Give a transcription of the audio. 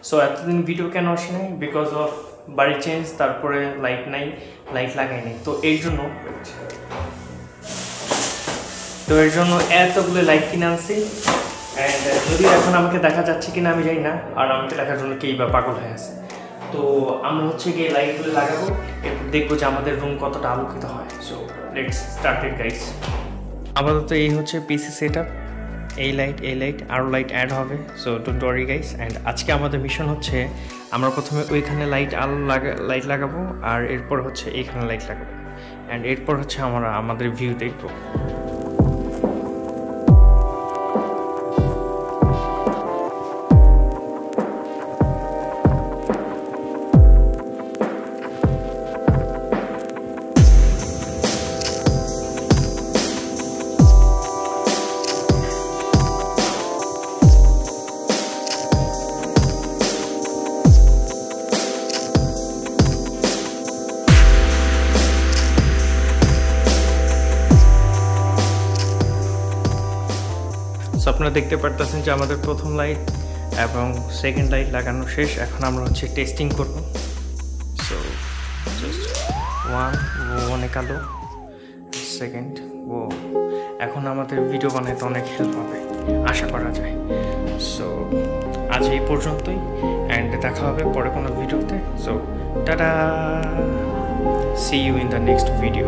So এতদিন video কেন আসে নাই, বিকজ অফ বাড়ি চেঞ্জ, তারপরে লাইট নাই, লাইট লাগাই নাই। তো এর জন্য এতগুলো লাইট কিনে আনছি। অ্যান্ড যদিও এখন আমাকে দেখা যাচ্ছে কিনা আমি জানি না, আর আমাকে দেখার জন্য কেই বা পাগল হয়ে আছে। তো আমরা হচ্ছে গিয়ে লাইটগুলো লাগাবো, এরপর দেখবো যে আমাদের রুম কতটা আলোকিত হয়। So let's start it guys. আপাতত এই হচ্ছে পিসি সেট আপ। এই লাইট আরও লাইট অ্যাড হবে, so don't worry guys. And আজকে আমাদের মিশন হচ্ছে আমরা প্রথমে ওইখানে লাইট লাগাবো, আর এরপর হচ্ছে এইখানে লাইট লাগাবো, অ্যান্ড এরপর হচ্ছে আমরা আমাদের ভিউ দেখবো। সো আপনারা দেখতে পারতেছেন যে আমাদের প্রথম লাইট এবং সেকেন্ড লাইট লাগানো শেষ। এখন আমরা হচ্ছে টেস্টিং করব। সো জাস্ট অনেক আলো, সেকেন্ড এখন আমাদের ভিডিও বানাতে অনেক হেল্প হবে আশা করা যায়। সো আজ এই পর্যন্তই, অ্যান্ড দেখা হবে পরে কোনো ভিডিওতে। So tata, see you in the next video.